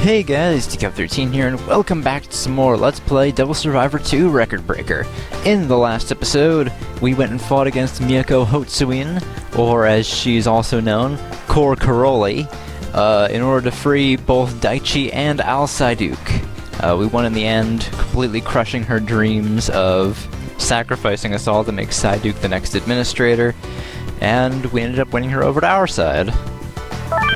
Hey guys, TCAP13 here, and welcome back to some more Let's Play Devil Survivor 2 Record Breaker. In the last episode, we went and fought against Miyako Hotsuin, or as she's also known, Cor Caroli, in order to free both Daichi and Alcyduk. We won in the end, completely crushing her dreams of sacrificing us all to make Cyduk the next administrator, and we ended up winning her over to our side.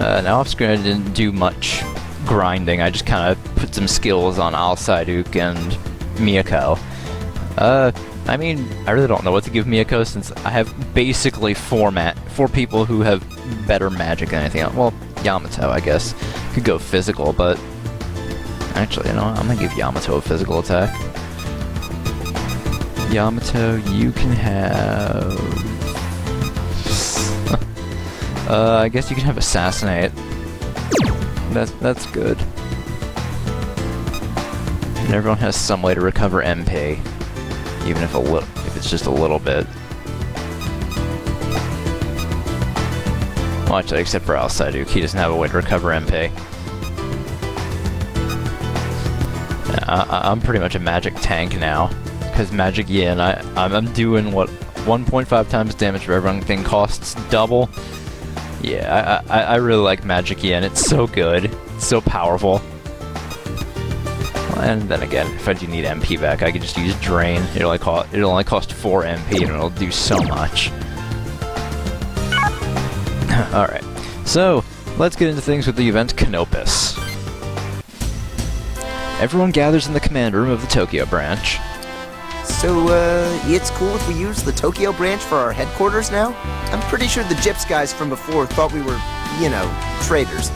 Now off-screen I didn't do much grinding, I just kind of put some skills on Alcyduk and Miyako. I mean, I really don't know what to give Miyako since I have basically four people who have better magic than anything else. Well, Yamato, I guess, could go physical, but actually, you know what? I'm gonna give Yamato a physical attack. Yamato, you can have... I guess you can have Assassinate. That's good. And everyone has some way to recover MP, even if it's just a little bit. Well, actually, except for Alcyduk, he doesn't have a way to recover MP. I'm pretty much a magic tank now, because Magic Yin, I'm doing what 1.5 times damage for everything costs double. Yeah, I really like Magic Yin. It's so good. It's so powerful. And then again, if I do need MP back, I could just use Drain. It'll only cost 4 MP and it'll do so much. Alright, so let's get into things with the event Canopus. Everyone gathers in the command room of the Tokyo branch. So, it's cool if we use the Tokyo branch for our headquarters now? I'm pretty sure the Gyps guys from before thought we were, you know, traitors.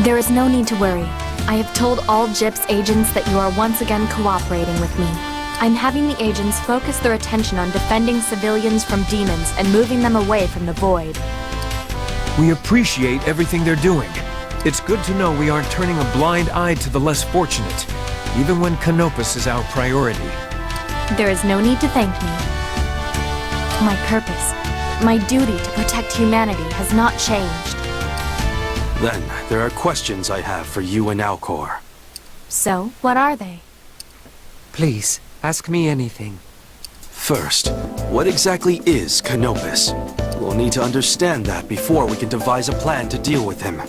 There is no need to worry. I have told all Gyps agents that you are once again cooperating with me. I'm having the agents focus their attention on defending civilians from demons and moving them away from the void. We appreciate everything they're doing. It's good to know we aren't turning a blind eye to the less fortunate, even when Canopus is our priority. There is no need to thank me. My purpose, my duty to protect humanity has not changed. Then, there are questions I have for you and Alcor. So, what are they? Please, ask me anything. First, what exactly is Canopus? We'll need to understand that before we can devise a plan to deal with him.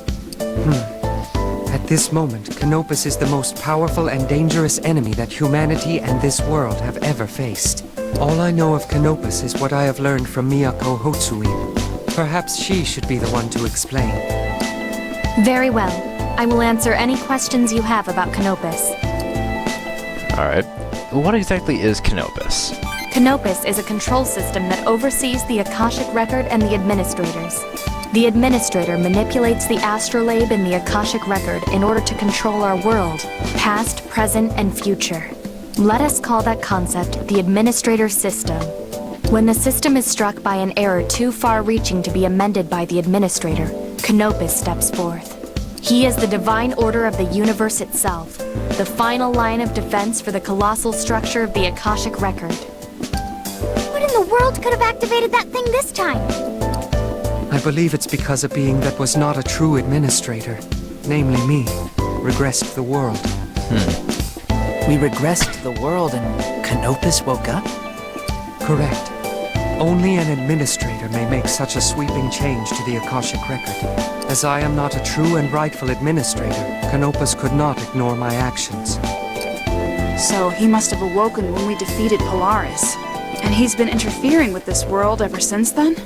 At this moment, Canopus is the most powerful and dangerous enemy that humanity and this world have ever faced. All I know of Canopus is what I have learned from Miyako Hotsuin. Perhaps she should be the one to explain. Very well. I will answer any questions you have about Canopus. Alright, what exactly is Canopus? Canopus is a control system that oversees the Akashic Record and the administrators. The administrator manipulates the astrolabe in the Akashic Record in order to control our world, past, present, and future. Let us call that concept the administrator system. When the system is struck by an error too far-reaching to be amended by the administrator, Canopus steps forth. He is the divine order of the universe itself, the final line of defense for the colossal structure of the Akashic Record. What in the world could have activated that thing this time? I believe it's because a being that was not a true administrator, namely me, regressed the world. We regressed the world and Canopus woke up? Correct. Only an administrator may make such a sweeping change to the Akashic Record. As I am not a true and rightful administrator, Canopus could not ignore my actions. So he must have awoken when we defeated Polaris. And he's been interfering with this world ever since then?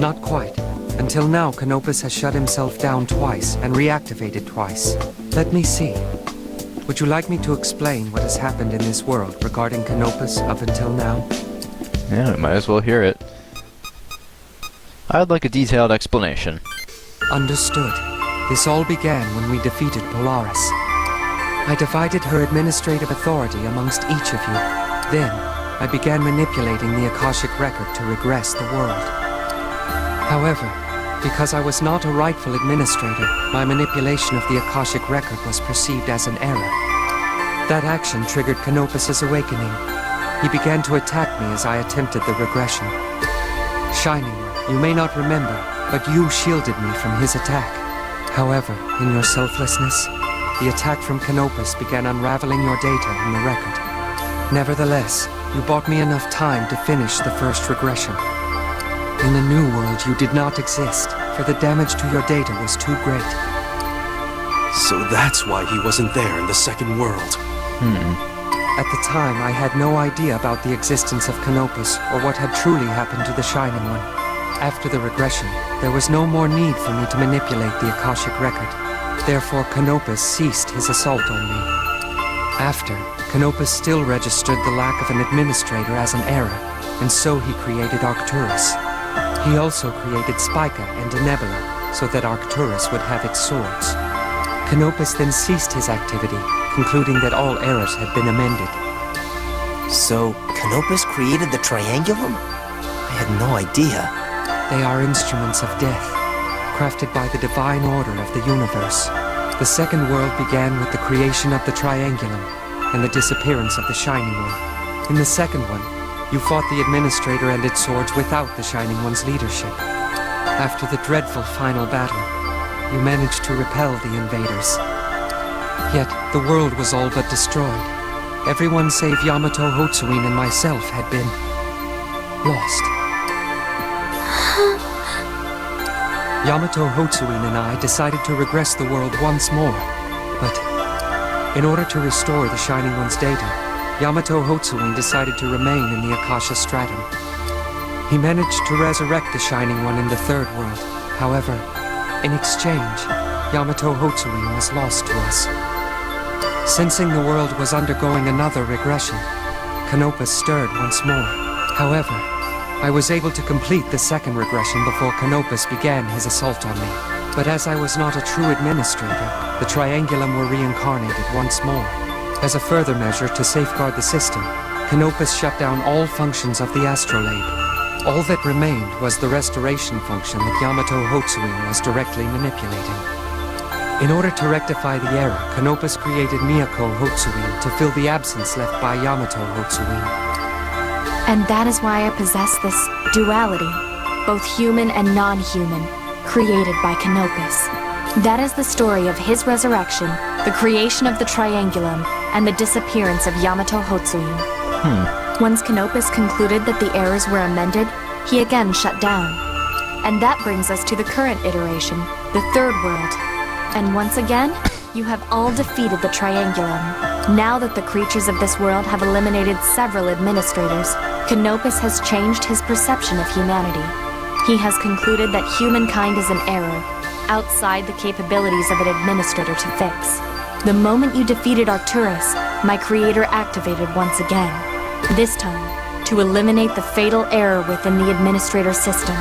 Not quite. Until now, Canopus has shut himself down twice and reactivated twice. Let me see. Would you like me to explain what has happened in this world regarding Canopus up until now? Yeah, we might as well hear it. I'd like a detailed explanation. Understood. This all began when we defeated Polaris. I divided her administrative authority amongst each of you. Then, I began manipulating the Akashic Record to regress the world. However, because I was not a rightful administrator, my manipulation of the Akashic Record was perceived as an error. That action triggered Canopus's awakening. He began to attack me as I attempted the regression. Shining One, you may not remember, but you shielded me from his attack. However, in your selflessness, the attack from Canopus began unraveling your data in the record. Nevertheless, you bought me enough time to finish the first regression. In the new world, you did not exist, for the damage to your data was too great. So that's why he wasn't there in the second world. At the time, I had no idea about the existence of Canopus or what had truly happened to the Shining One. After the regression, there was no more need for me to manipulate the Akashic record. Therefore, Canopus ceased his assault on me. After, Canopus still registered the lack of an administrator as an error, and so he created Arcturus. He also created Spica and Denebula, so that Arcturus would have its swords. Canopus then ceased his activity, concluding that all errors had been amended. So, Canopus created the Triangulum? I had no idea. They are instruments of death, crafted by the divine order of the universe. The second world began with the creation of the Triangulum and the disappearance of the Shining One. In the second one, you fought the Administrator and its swords without the Shining One's leadership. After the dreadful final battle, you managed to repel the invaders. Yet, the world was all but destroyed. Everyone save Yamato Hotsuin and myself had been lost. Yamato Hotsuin and I decided to regress the world once more, but in order to restore the Shining One's data, Yamato Hotsuin decided to remain in the Akasha Stratum. He managed to resurrect the Shining One in the third world. However, in exchange, Yamato Hotsuin was lost to us. Sensing the world was undergoing another regression, Canopus stirred once more. However, I was able to complete the second regression before Canopus began his assault on me. But as I was not a true administrator, the Triangulum were reincarnated once more. As a further measure to safeguard the system, Canopus shut down all functions of the astrolabe. All that remained was the restoration function that Yamato Hotsuin was directly manipulating. In order to rectify the error, Canopus created Miyako Hotsuin to fill the absence left by Yamato Hotsuin. And that is why I possess this duality, both human and non-human, created by Canopus. That is the story of his resurrection, the creation of the Triangulum, and the disappearance of Yamato Hotsuin. Once Canopus concluded that the errors were amended, he again shut down. And that brings us to the current iteration, the third world. And once again, you have all defeated the Triangulum. Now that the creatures of this world have eliminated several administrators, Canopus has changed his perception of humanity. He has concluded that humankind is an error, outside the capabilities of an administrator to fix. The moment you defeated Arcturus, my creator activated once again. This time, to eliminate the fatal error within the administrator system,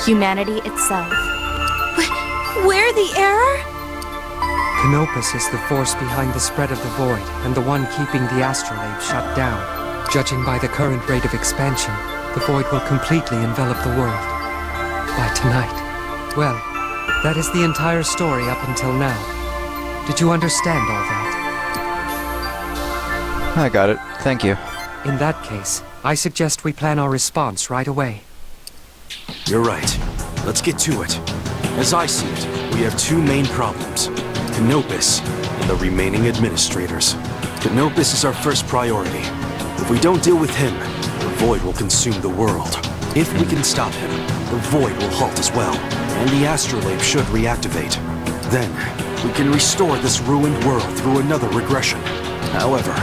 humanity itself. Where the error? Canopus is the force behind the spread of the void, and the one keeping the astrolabe shut down. Judging by the current rate of expansion, the void will completely envelop the world. By tonight. Well, that is the entire story up until now. Did you understand all that? I got it. Thank you. In that case, I suggest we plan our response right away. You're right. Let's get to it. As I see it, we have two main problems. Canopus and the remaining administrators. Canopus is our first priority. If we don't deal with him, the void will consume the world. If we can stop him, the void will halt as well, and the astrolabe should reactivate. Then, we can restore this ruined world through another regression. However,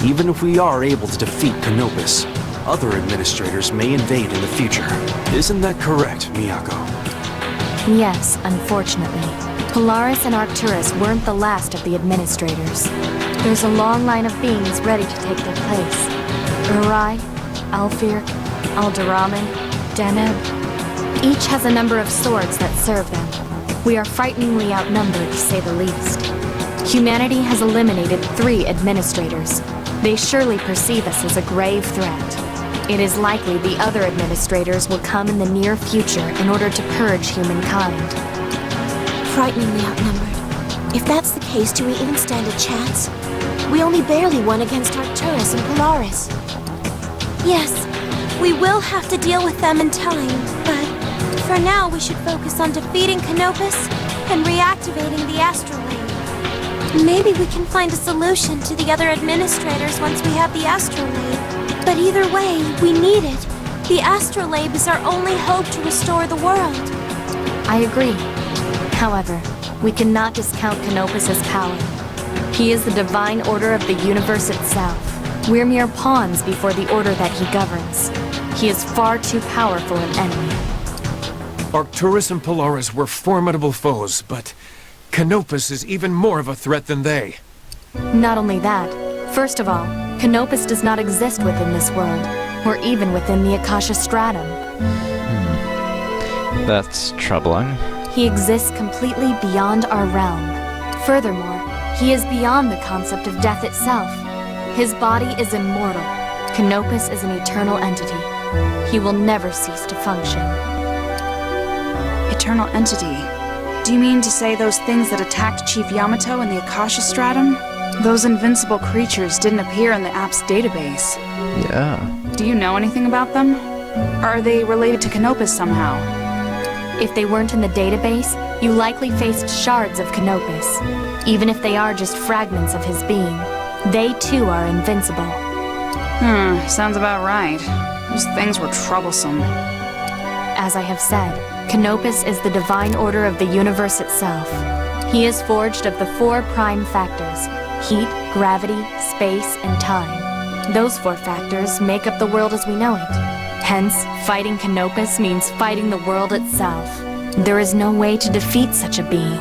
even if we are able to defeat Canopus, other administrators may invade in the future. Isn't that correct, Miyako? Yes, unfortunately. Polaris and Arcturus weren't the last of the administrators. There's a long line of beings ready to take their place. Urai, Alfir, Alderamin, Deneb. Each has a number of swords that serve them. We are frighteningly outnumbered, to say the least. Humanity has eliminated 3 administrators. They surely perceive us as a grave threat. It is likely the other administrators will come in the near future in order to purge humankind. Frighteningly outnumbered. If that's the case, do we even stand a chance? We only barely won against Arcturus and Polaris. Yes, we will have to deal with them in time, but for now we should focus on defeating Canopus and reactivating the astrolabe. Maybe we can find a solution to the other administrators once we have the astrolabe. But either way, we need it. The astrolabe is our only hope to restore the world. I agree. However, we cannot discount Canopus's power. He is the divine order of the universe itself. We're mere pawns before the order that he governs. He is far too powerful an enemy. Arcturus and Polaris were formidable foes, but Canopus is even more of a threat than they. Not only that, first of all, Canopus does not exist within this world, or even within the Akasha Stratum. That's troubling. He exists completely beyond our realm. Furthermore, he is beyond the concept of death itself. His body is immortal. Canopus is an eternal entity. He will never cease to function. Eternal entity. Do you mean to say those things that attacked Chief Yamato in the Akasha Stratum? Those invincible creatures didn't appear in the app's database. Yeah. Do you know anything about them? Are they related to Canopus somehow? If they weren't in the database, you likely faced shards of Canopus. Even if they are just fragments of his being, they too are invincible. Sounds about right. Those things were troublesome. As I have said, Canopus is the divine order of the universe itself. He is forged of the 4 prime factors: heat, gravity, space, and time. Those 4 factors make up the world as we know it. Hence, fighting Canopus means fighting the world itself. There is no way to defeat such a being.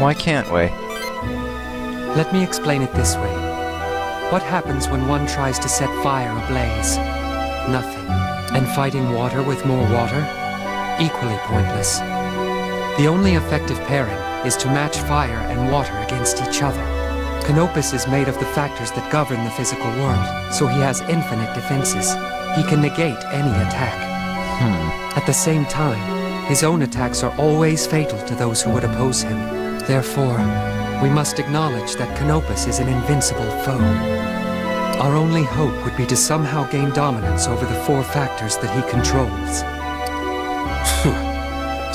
Why can't we? Let me explain it this way. What happens when one tries to set fire ablaze? Nothing. And fighting water with more water? Equally pointless. The only effective pairing is to match fire and water against each other. Canopus is made of the factors that govern the physical world, so he has infinite defenses. He can negate any attack. At the same time, his own attacks are always fatal to those who would oppose him. Therefore, we must acknowledge that Canopus is an invincible foe. Our only hope would be to somehow gain dominance over the 4 factors that he controls.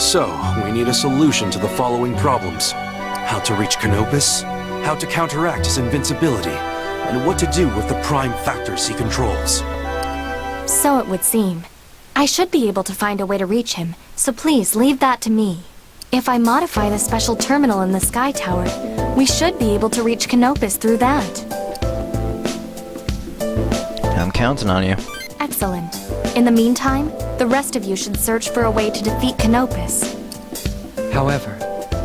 So, we need a solution to the following problems. How to reach Canopus, how to counteract his invincibility, and what to do with the prime factors he controls. So it would seem. I should be able to find a way to reach him, so please leave that to me. If I modify the special terminal in the Sky Tower, we should be able to reach Canopus through that. I'm counting on you. Excellent. In the meantime, the rest of you should search for a way to defeat Canopus. However,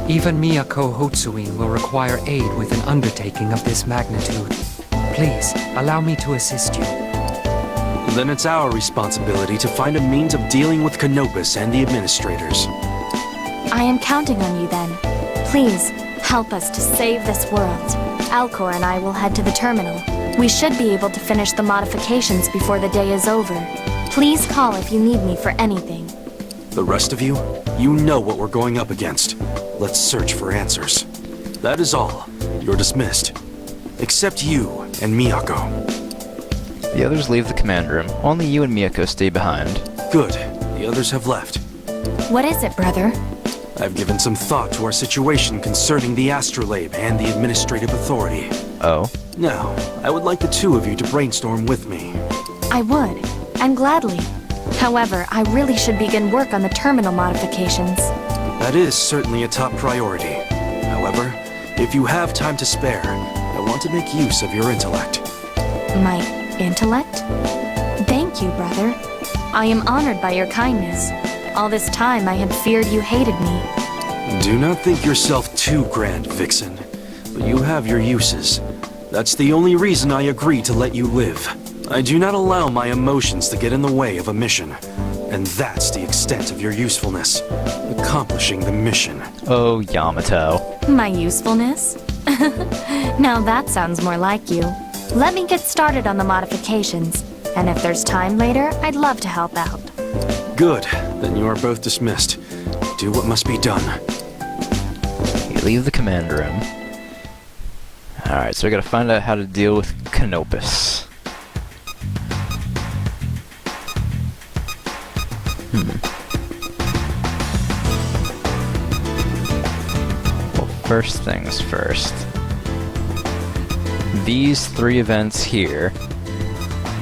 even Miyako Hotsuin will require aid with an undertaking of this magnitude. Please, allow me to assist you. Then it's our responsibility to find a means of dealing with Canopus and the administrators. I am counting on you then. Please, help us to save this world. Alcor and I will head to the terminal. We should be able to finish the modifications before the day is over. Please call if you need me for anything. The rest of you, you know what we're going up against. Let's search for answers. That is all. You're dismissed. Except you and Miyako. The others leave the command room. Only you and Miyako stay behind. Good. The others have left. What is it, brother? I've given some thought to our situation concerning the astrolabe and the administrative authority. Oh? Now, I would like the 2 of you to brainstorm with me. I would, and gladly. However, I really should begin work on the terminal modifications. That is certainly a top priority. However, if you have time to spare, I want to make use of your intellect. My intellect? Thank you, brother. I am honored by your kindness. All this time I had feared you hated me. Do not think yourself too grand, Vixen. But you have your uses. That's the only reason I agree to let you live. I do not allow my emotions to get in the way of a mission. And that's the extent of your usefulness. Accomplishing the mission. Oh, Yamato. My usefulness? Now that sounds more like you. Let me get started on the modifications. And if there's time later, I'd love to help out. Good. Then you are both dismissed. Do what must be done. You leave the command room. Alright, so we gotta find out how to deal with Canopus. first things first. These 3 events here,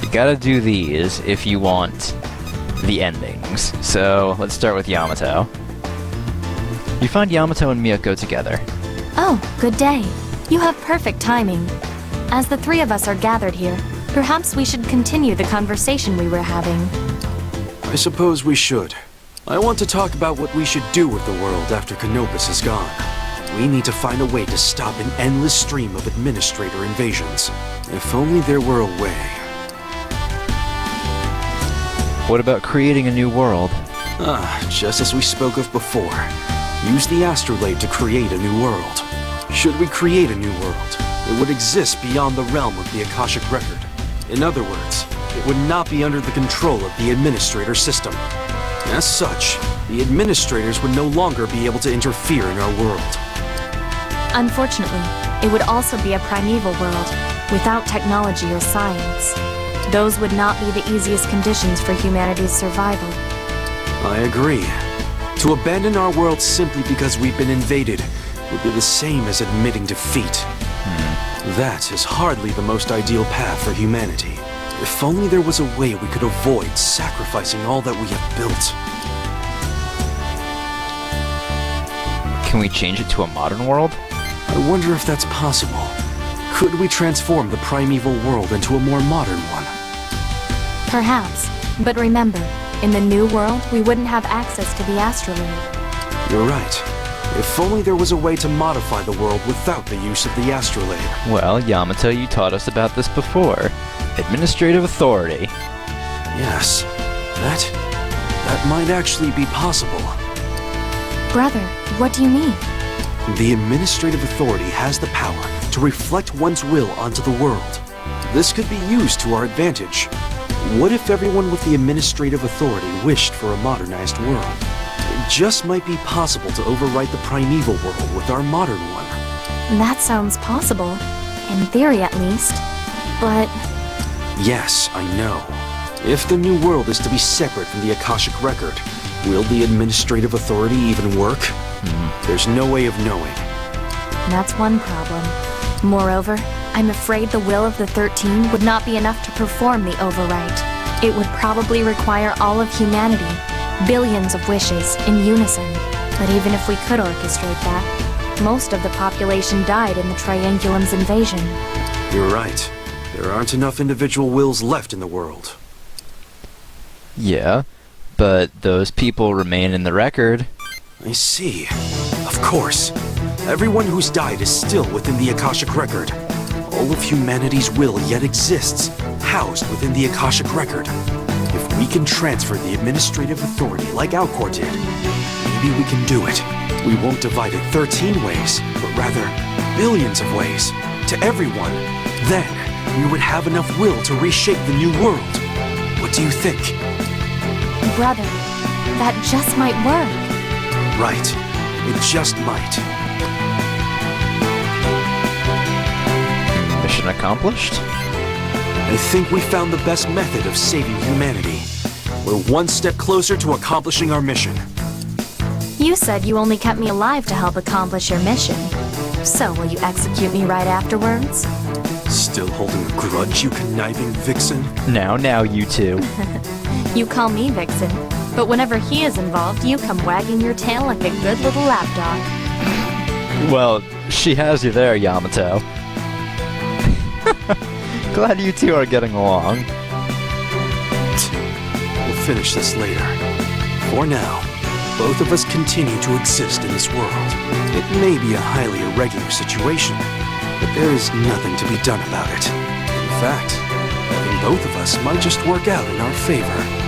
you gotta do these if you want the endings. So, let's start with Yamato. You find Yamato and Miyako together. Oh, good day. You have perfect timing. As the 3 of us are gathered here, perhaps we should continue the conversation we were having. I suppose we should. I want to talk about what we should do with the world after Canopus is gone. We need to find a way to stop an endless stream of administrator invasions. If only there were a way. What about creating a new world? Just as we spoke of before. Use the astrolabe to create a new world. Should we create a new world, it would exist beyond the realm of the Akashic Record. In other words, it would not be under the control of the administrator system. As such, the administrators would no longer be able to interfere in our world. Unfortunately, it would also be a primeval world, without technology or science. Those would not be the easiest conditions for humanity's survival. I agree. To abandon our world simply because we've been invaded would be the same as admitting defeat. That is hardly the most ideal path for humanity. If only there was a way we could avoid sacrificing all that we have built. Can we change it to a modern world? I wonder if that's possible. Could we transform the primeval world into a more modern one? Perhaps. But remember, in the new world, we wouldn't have access to the astrolabe. You're right. If only there was a way to modify the world without the use of the astrolabe. Well, Yamato, you taught us about this before. Administrative authority. Yes, that might actually be possible. Brother, what do you mean? The administrative authority has the power to reflect one's will onto the world. This could be used to our advantage. What if everyone with the administrative authority wished for a modernized world? It just might be possible to overwrite the primeval world with our modern one. That sounds possible. In theory, at least. But Yes, I know. If the new world is to be separate from the Akashic Record, will the administrative authority even work? There's no way of knowing. that's one problem. Moreover, I'm afraid the will of the 13 would not be enough to perform the overwrite. It would probably require all of humanity, billions of wishes, in unison. But even if we could orchestrate that, most of the population died in the Triangulum's invasion. You're right. There aren't enough individual wills left in the world. Yeah, but those people remain in the record. I see. Of course. Everyone who's died is still within the Akashic Record. All of humanity's will yet exists, housed within the Akashic Record. If we can transfer the administrative authority like Alcor did, maybe we can do it. We won't divide it 13 ways, but rather billions of ways, to everyone. Then, we would have enough will to reshape the new world. What do you think? Brother, that just might work. Right. It just might. Mission accomplished? I think we found the best method of saving humanity. We're one step closer to accomplishing our mission. You said you only kept me alive to help accomplish your mission. So will you execute me right afterwards? Still holding a grudge, you conniving vixen? Now, you two. You call me Vixen, but whenever he is involved, you come wagging your tail like a good little lapdog. Well, she has you there, Yamato. Glad you two are getting along. We'll finish this later. For now, both of us continue to exist in this world. It may be a highly irregular situation, but there is nothing to be done about it. In fact, having both of us might just work out in our favor.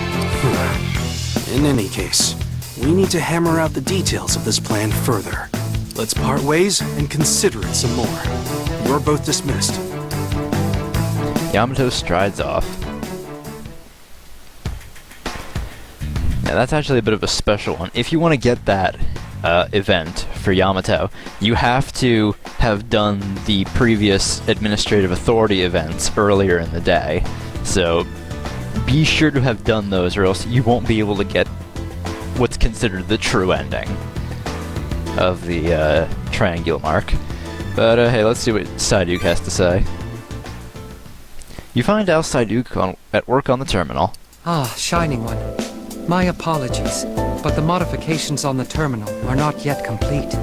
In any case, we need to hammer out the details of this plan further. Let's part ways and consider it some more. You're both dismissed. Yamato strides off. Now that's actually a bit of a special one. If you want to get that event for Yamato, you have to have done the previous administrative authority events earlier in the day. So be sure to have done those or else you won't be able to get what's considered the true ending. of the triangular mark. But hey, let's see what Psyduke has to say. You find Al Psyduke at work on the terminal. Ah, Shining One. My apologies, but the modifications on the terminal are not yet complete.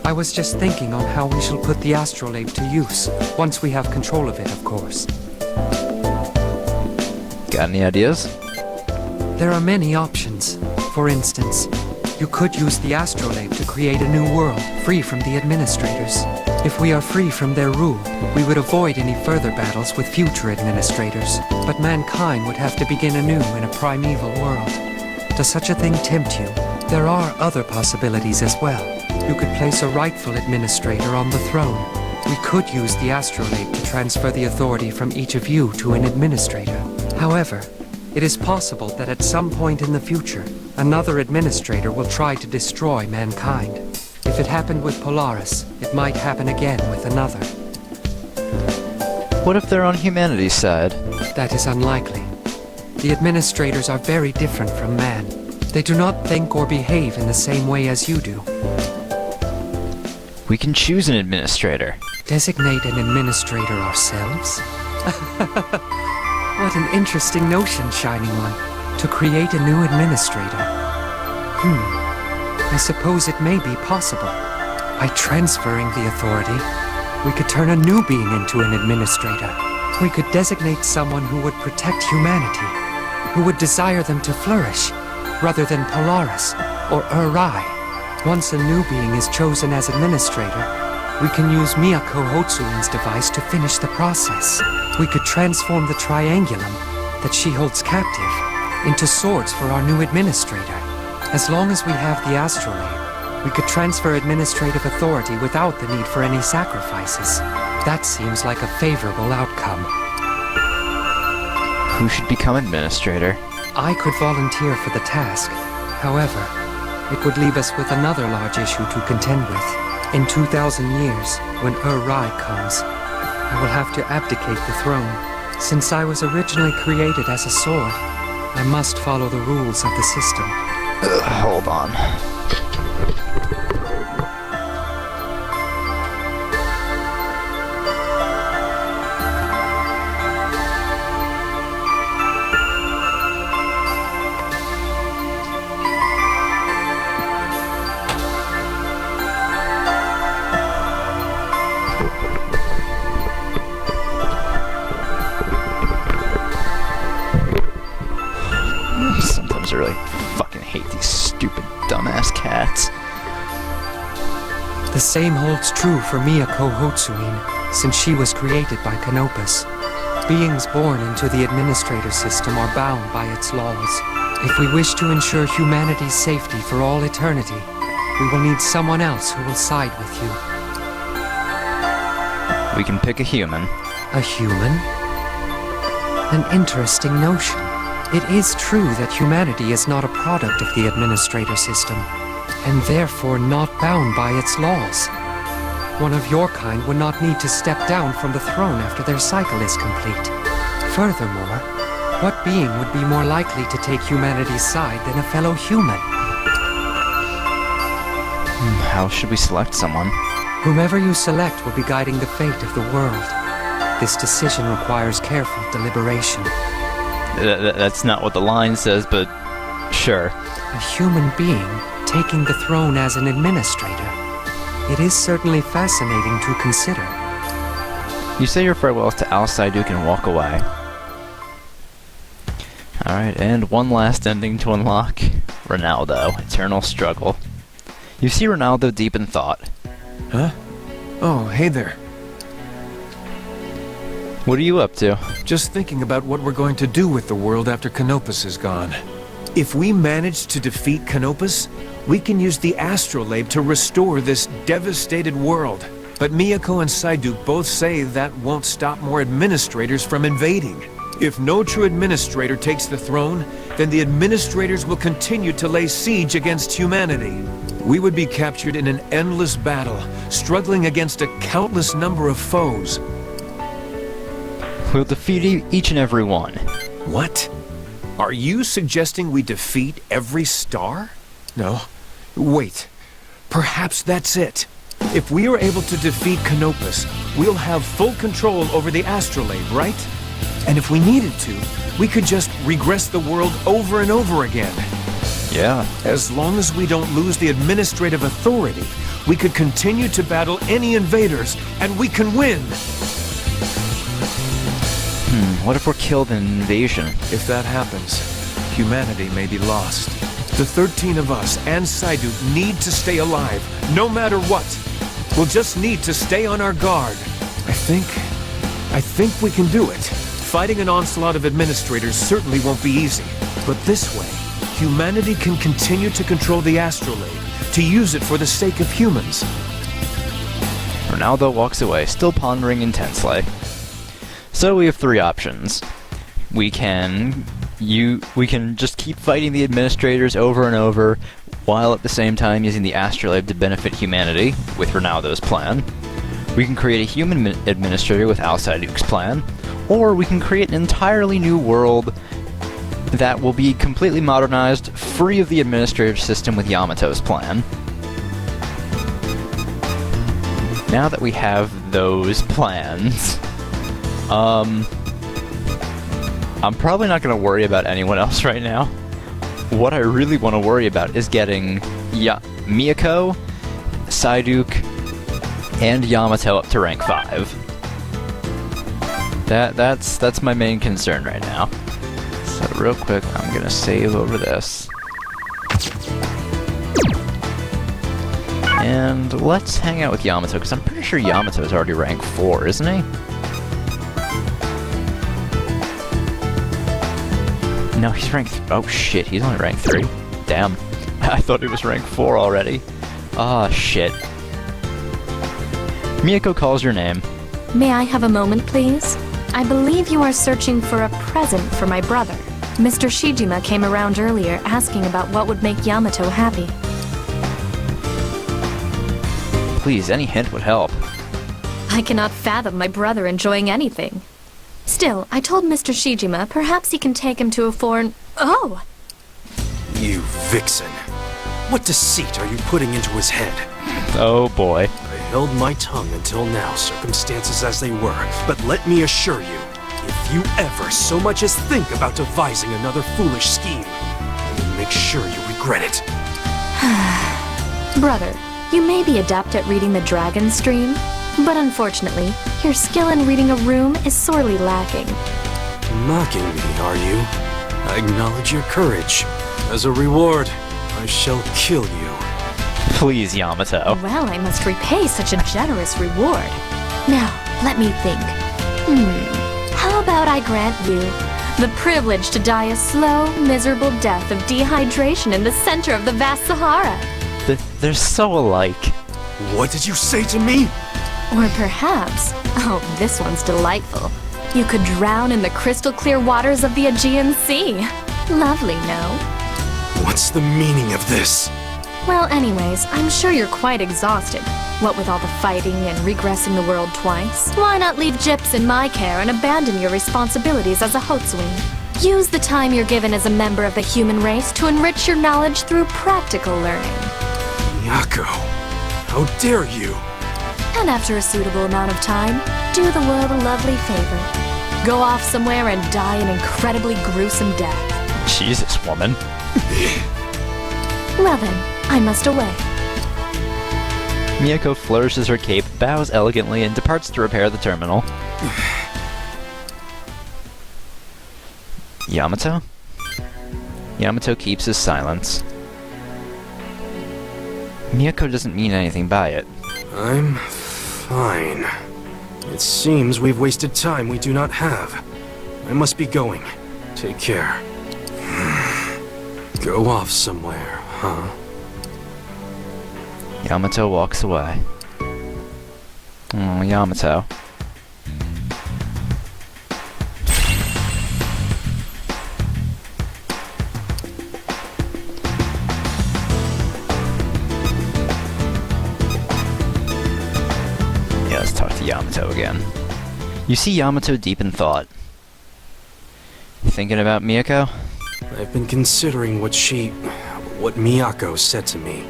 I was just thinking on how we shall put the astrolabe to use, once we have control of it, of course. Got any ideas? There are many options. For instance, you could use the astrolabe to create a new world, free from the administrators. If we are free from their rule, we would avoid any further battles with future administrators, but mankind would have to begin anew in a primeval world. Does such a thing tempt you? There are other possibilities as well. You could place a rightful administrator on the throne. We could use the astrolabe to transfer the authority from each of you to an administrator. However, it is possible that at some point in the future, another administrator will try to destroy mankind. If it happened with Polaris, it might happen again with another. What if they're on humanity's side? That is unlikely. The administrators are very different from man. They do not think or behave in the same way as you do. We can choose an administrator. Designate an administrator ourselves? What an interesting notion, Shining One. To create a new administrator. I suppose it may be possible. By transferring the authority, we could turn a new being into an administrator. We could designate someone who would protect humanity, who would desire them to flourish, rather than Polaris or Uri. Once a new being is chosen as administrator, we can use Miyako Hotsuin's device to finish the process. We could transform the triangulum that she holds captive into swords for our new administrator. As long as we have the astrolabe, we could transfer administrative authority without the need for any sacrifices. That seems like a favorable outcome. Who should become administrator? I could volunteer for the task. However, it would leave us with another large issue to contend with. In 2,000 years, when Uri comes, I will have to abdicate the throne. Since I was originally created as a sword, I must follow the rules of the system. Hold on. Sometimes I really fucking hate these stupid dumbass cats. The same holds true for Miyako Hotsuin, since she was created by Canopus. Beings born into the administrator system are bound by its laws. If we wish to ensure humanity's safety for all eternity, we will need someone else who will side with you. We can pick a human. A human? An interesting notion. It is true that humanity is not a product of the administrator system, and therefore not bound by its laws. One of your kind would not need to step down from the throne after their cycle is complete. Furthermore, what being would be more likely to take humanity's side than a fellow human? How should we select someone? Whomever you select will be guiding the fate of the world. This decision requires careful deliberation. That's not what the line says, but sure. A human being taking the throne as an administrator. It is certainly fascinating to consider. You say your farewells to Al Psyduke and walk away. Alright, and one last ending to unlock. Ronaldo, Eternal Struggle. You see Ronaldo deep in thought. Huh? Oh, hey there. What are you up to? Just thinking about what we're going to do with the world after Canopus is gone. If we manage to defeat Canopus, we can use the astrolabe to restore this devastated world. But Miyako and Psyduke both say that won't stop more administrators from invading. If no true administrator takes the throne, then the administrators will continue to lay siege against humanity. We would be captured in an endless battle, struggling against a countless number of foes. We'll defeat each and every one. What? Are you suggesting we defeat every star? No. Wait. Perhaps that's it. If we are able to defeat Canopus, we'll have full control over the astrolabe, right? And if we needed to, we could just regress the world over and over again. Yeah. As long as we don't lose the administrative authority, we could continue to battle any invaders, and we can win! What if we're killed in an invasion? If that happens, humanity may be lost. The 13 of us and Psyduke need to stay alive, no matter what. We'll just need to stay on our guard. I think we can do it. Fighting an onslaught of administrators certainly won't be easy. But this way, humanity can continue to control the astrolabe, to use it for the sake of humans. Ronaldo walks away, still pondering intensely. So we have three options. We can just keep fighting the administrators over and over, while at the same time using the astrolabe to benefit humanity, with Ronaldo's plan. We can create a human administrator with Al Psyduke's plan, or we can create an entirely new world that will be completely modernized, free of the administrative system with Yamato's plan. Now that we have those plans, I'm probably not going to worry about anyone else right now. What I really want to worry about is getting Miyako, Psyduke, and Yamato up to rank 5. That's my main concern right now. So real quick, I'm gonna save over this. And let's hang out with Yamato, because I'm pretty sure Yamato's already rank 4, isn't he? No, he's rank oh shit, he's only rank 3. Damn. I thought he was rank 4 already. Ah, shit. Miyako calls your name. May I have a moment, please? I believe you are searching for a present for my brother. Mr. Shijima came around earlier asking about what would make Yamato happy. Please, any hint would help. I cannot fathom my brother enjoying anything. Still, I told Mr. Shijima perhaps he can take him to a foreign... Oh! You vixen. What deceit are you putting into his head? Oh boy. I held my tongue until now, circumstances as they were, but let me assure you, if you ever so much as think about devising another foolish scheme, I will make sure you regret it. Brother, you may be adept at reading the Dragon Stream, but unfortunately, your skill in reading a room is sorely lacking. Mocking me, are you? I acknowledge your courage. As a reward, I shall kill you. Please, Yamato. Well, I must repay such a generous reward. Now, let me think. How about I grant you the privilege to die a slow, miserable death of dehydration in the center of the vast Sahara? They're so alike. What did you say to me? Or perhaps, oh, this one's delightful. You could drown in the crystal clear waters of the Aegean Sea. Lovely, no? What's the meaning of this? Well, anyways, I'm sure you're quite exhausted. What with all the fighting and regressing the world twice. Why not leave Gyps in my care and abandon your responsibilities as a Hotswing? Use the time you're given as a member of the human race to enrich your knowledge through practical learning. Miyako, how dare you? And after a suitable amount of time, do the world a lovely favor. Go off somewhere and die an incredibly gruesome death. Jesus, woman. Well then, I must away. Miyako flourishes her cape, bows elegantly, and departs to repair the terminal. Yamato? Yamato keeps his silence. Miyako doesn't mean anything by it. I'm fine. It seems we've wasted time we do not have. I must be going. Take care. Go off somewhere, huh? Yamato walks away. Oh, Yamato. Yeah, let's talk to Yamato again. You see Yamato deep in thought. Thinking about Miyako? I've been considering what Miyako said to me.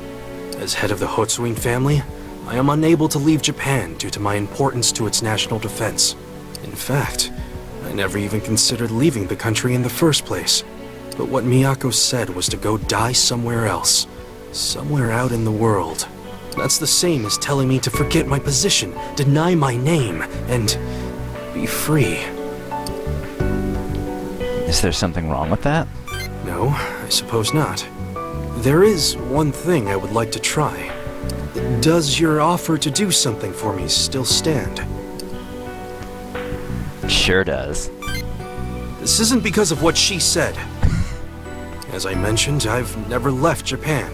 As head of the Hotsuin family, I am unable to leave Japan due to my importance to its national defense. In fact, I never even considered leaving the country in the first place. But what Miyako said was to go die somewhere else. Somewhere out in the world. That's the same as telling me to forget my position, deny my name, and be free. Is there something wrong with that? No, I suppose not. There is one thing I would like to try. Does your offer to do something for me still stand? Sure does. This isn't because of what she said. As I mentioned, I've never left Japan.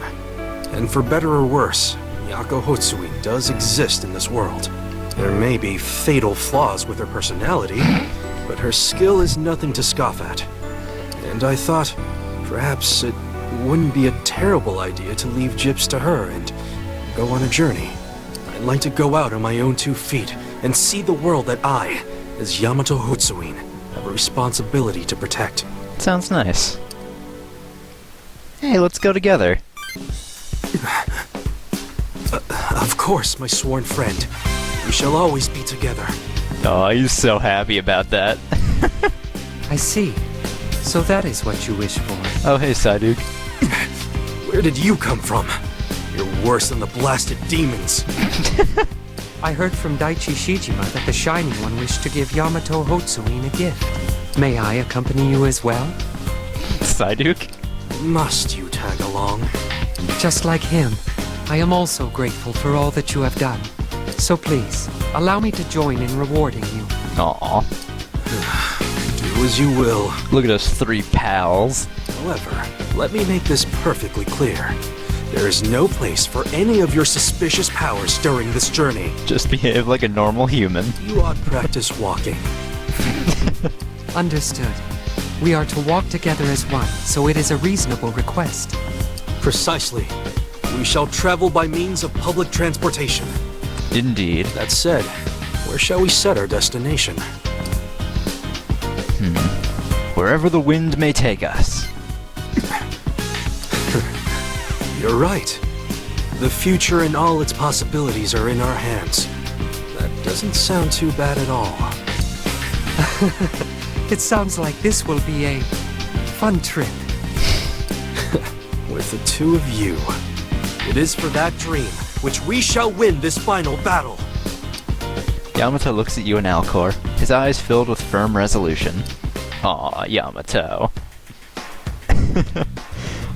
And for better or worse, Miyako Hotsuin does exist in this world. There may be fatal flaws with her personality, but her skill is nothing to scoff at. And I thought, perhaps it wouldn't be a terrible idea to leave Gyps to her and go on a journey. I'd like to go out on my own 2 feet and see the world that I, as Yamato Hotsuin, have a responsibility to protect. Sounds nice. Hey, let's go together. Of course, my sworn friend. We shall always be together. Oh, he's so happy about that. I see. So that is what you wish for. Oh, hey, Psyduke. Where did you come from? You're worse than the blasted demons. I heard from Daichi Shijima that the Shining One wished to give Yamato Hotsuin a gift. May I accompany you as well? Psyduke? Must you tag along? Just like him, I am also grateful for all that you have done. So please, allow me to join in rewarding you. Aw. Do as you will. Look at us 3 pals. However, let me make this perfectly clear. There is no place for any of your suspicious powers during this journey. Just behave like a normal human. You ought practice walking. Understood. We are to walk together as one, so it is a reasonable request. Precisely. We shall travel by means of public transportation. Indeed. That said, where shall we set our destination? Wherever the wind may take us. You're right. The future and all its possibilities are in our hands. That doesn't sound too bad at all. It sounds like this will be a fun trip. With the 2 of you. It is for that dream which we shall win this final battle. Yamato looks at you and Alcor, his eyes filled with firm resolution. Aw, Yamato.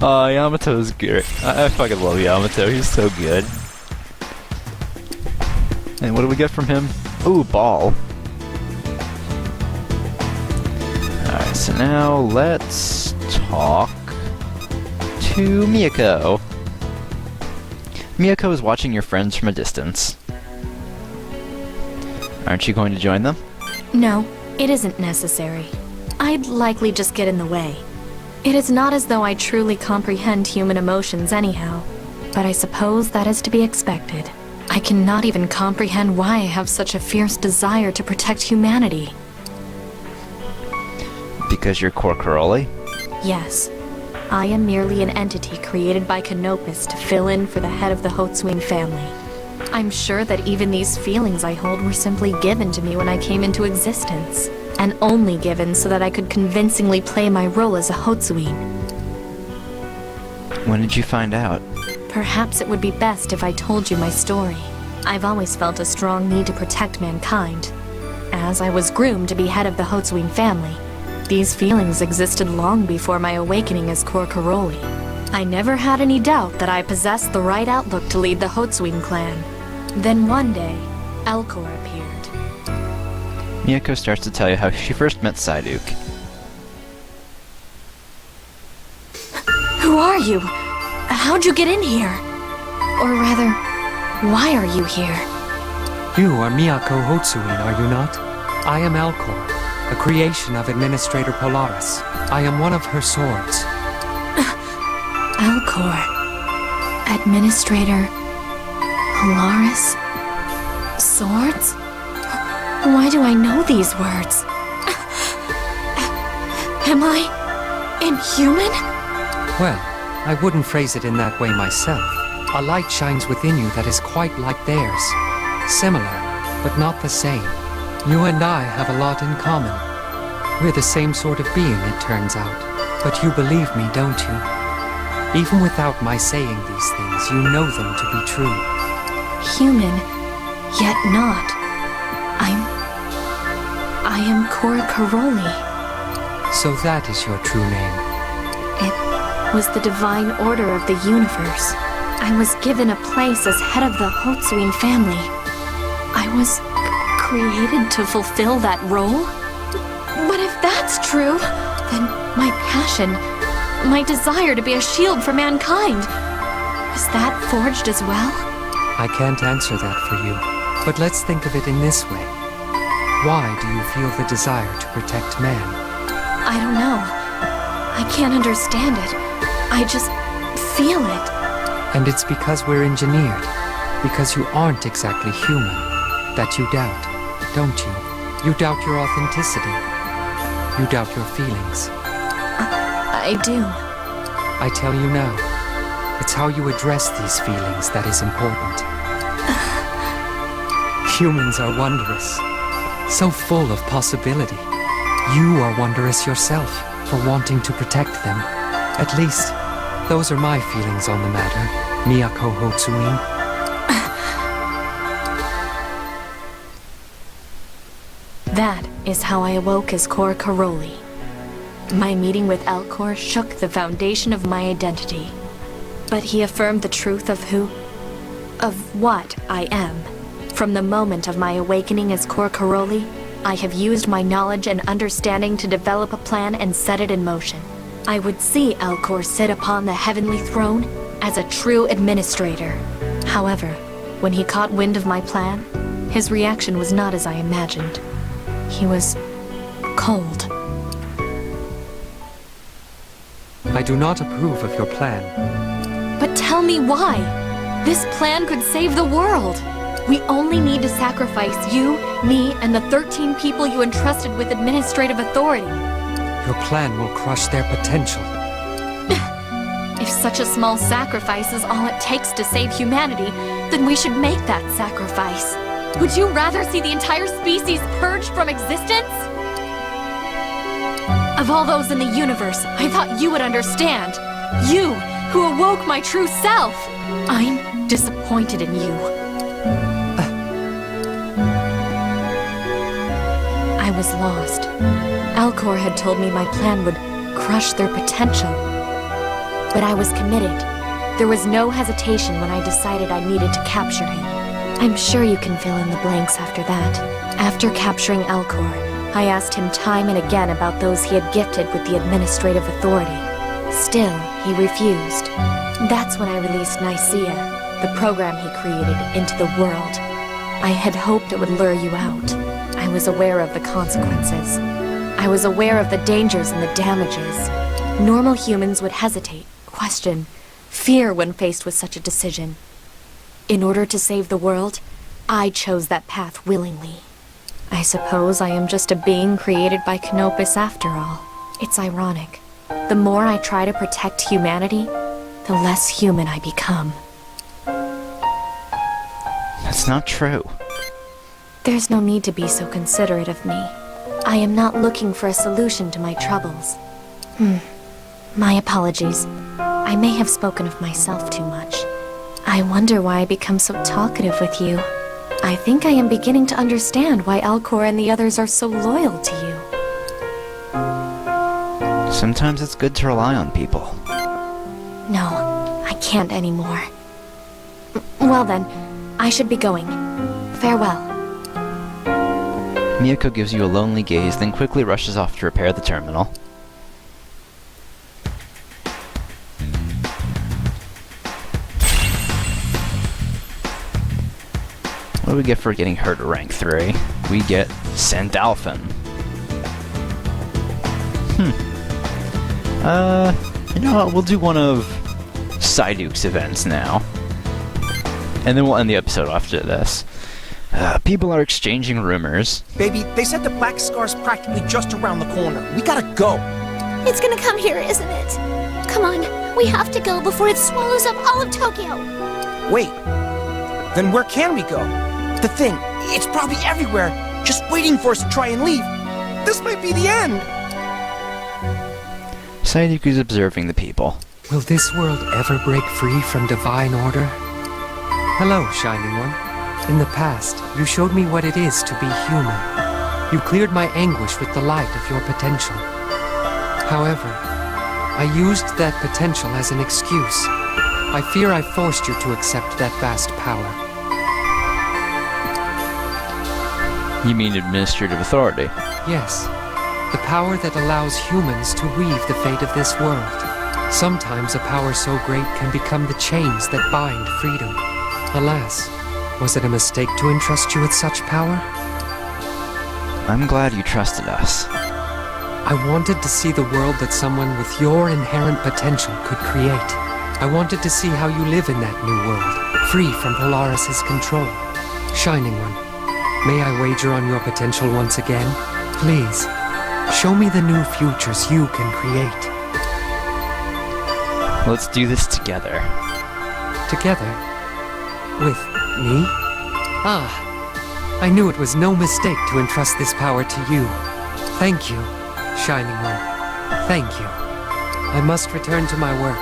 Aw, Yamato's good. I fucking love Yamato, he's so good. And what do we get from him? Ooh, ball. Alright, so now let's talk to Miyako. Miyako is watching your friends from a distance. Aren't you going to join them? No, it isn't necessary. I'd likely just get in the way. It is not as though I truly comprehend human emotions anyhow, but I suppose that is to be expected. I cannot even comprehend why I have such a fierce desire to protect humanity. Because you're Corcoroli? Yes. I am merely an entity created by Canopus to fill in for the head of the Hotsuin family. I'm sure that even these feelings I hold were simply given to me when I came into existence, and only given so that I could convincingly play my role as a Hotsuin. When did you find out? Perhaps it would be best if I told you my story. I've always felt a strong need to protect mankind. As I was groomed to be head of the Hotsuin family, these feelings existed long before my awakening as Corcoroli. I never had any doubt that I possessed the right outlook to lead the Hotsuin clan. Then one day, Alcor appeared. Miyako starts to tell you how she first met Psyduke. Who are you? How'd you get in here? Or rather, why are you here? You are Miyako Hotsuin, are you not? I am Alcor, a creation of Administrator Polaris. I am one of her swords. Alcor. Administrator... Polaris? Swords? Why do I know these words? Am I... inhuman? Well, I wouldn't phrase it in that way myself. A light shines within you that is quite like theirs. Similar, but not the same. You and I have a lot in common. We're the same sort of being, it turns out. But you believe me, don't you? Even without my saying these things, you know them to be true. Human, yet not. I am Cora Caroli. So that is your true name. It was the divine order of the universe. I was given a place as head of the Hotsuin family. I was created to fulfill that role? But if that's true, then my passion, my desire to be a shield for mankind, is that forged as well? I can't answer that for you, but let's think of it in this way. Why do you feel the desire to protect man? I don't know. I can't understand it. I just feel it. And it's because we're engineered, because you aren't exactly human, that you doubt, don't you? You doubt your authenticity. You doubt your feelings. I do. I tell you now, it's how you address these feelings that is important. Humans are wondrous, so full of possibility. You are wondrous yourself for wanting to protect them. At least, those are my feelings on the matter, Miyako Hotsuin. That is how I awoke as Cora Caroli. My meeting with Alcor shook the foundation of my identity. But he affirmed the truth of what I am. From the moment of my awakening as Cora Caroli, I have used my knowledge and understanding to develop a plan and set it in motion. I would see Alcor sit upon the heavenly throne as a true administrator. However, when he caught wind of my plan, his reaction was not as I imagined. He was cold. I do not approve of your plan. But tell me why? This plan could save the world. We only need to sacrifice you, me, and the 13 people you entrusted with administrative authority. Your plan will crush their potential. If such a small sacrifice is all it takes to save humanity, then we should make that sacrifice. Would you rather see the entire species purged from existence? Of all those in the universe, I thought you would understand. You, who awoke my true self. I'm disappointed in you. I was lost. Alcor had told me my plan would crush their potential. But I was committed. There was no hesitation when I decided I needed to capture him. I'm sure you can fill in the blanks after that. After capturing Alcor, I asked him time and again about those he had gifted with the administrative authority. Still, he refused. That's when I released Nicaea, the program he created, into the world. I had hoped it would lure you out. I was aware of the consequences. I was aware of the dangers and the damages. Normal humans would hesitate, question, fear when faced with such a decision. In order to save the world, I chose that path willingly. I suppose I am just a being created by Canopus after all. It's ironic. The more I try to protect humanity, the less human I become. That's not true. There's no need to be so considerate of me. I am not looking for a solution to my troubles. My apologies. I may have spoken of myself too much. I wonder why I become so talkative with you. I think I am beginning to understand why Alcor and the others are so loyal to you. Sometimes it's good to rely on people. No, I can't anymore. Well then, I should be going. Farewell. Miyako gives you a lonely gaze, then quickly rushes off to repair the terminal. What do we get for getting her to rank 3? We get Sandalphon. You know what? We'll do one of Psyduke's events now. And then we'll end the episode after this. People are exchanging rumors. Baby, they said the Black Scar's practically just around the corner. We gotta go. It's gonna come here, isn't it? Come on, we have to go before it swallows up all of Tokyo. Wait. Then where can we go? The thing, it's probably everywhere, just waiting for us to try and leave. This might be the end. Sayduke is observing the people. Will this world ever break free from divine order? Hello, Shining One. In the past, you showed me what it is to be human. You cleared my anguish with the light of your potential. However, I used that potential as an excuse. I fear I forced you to accept that vast power. You mean administrative authority? Yes, the power that allows humans to weave the fate of this world. Sometimes a power so great can become the chains that bind freedom. Alas, was it a mistake to entrust you with such power? I'm glad you trusted us. I wanted to see the world that someone with your inherent potential could create. I wanted to see how you live in that new world, free from Polaris' control. Shining One, may I wager on your potential once again? Please, show me the new futures you can create. Let's do this together. Together? With me? Ah, I knew it was no mistake to entrust this power to you. Thank you, Shining One. Thank you. I must return to my work.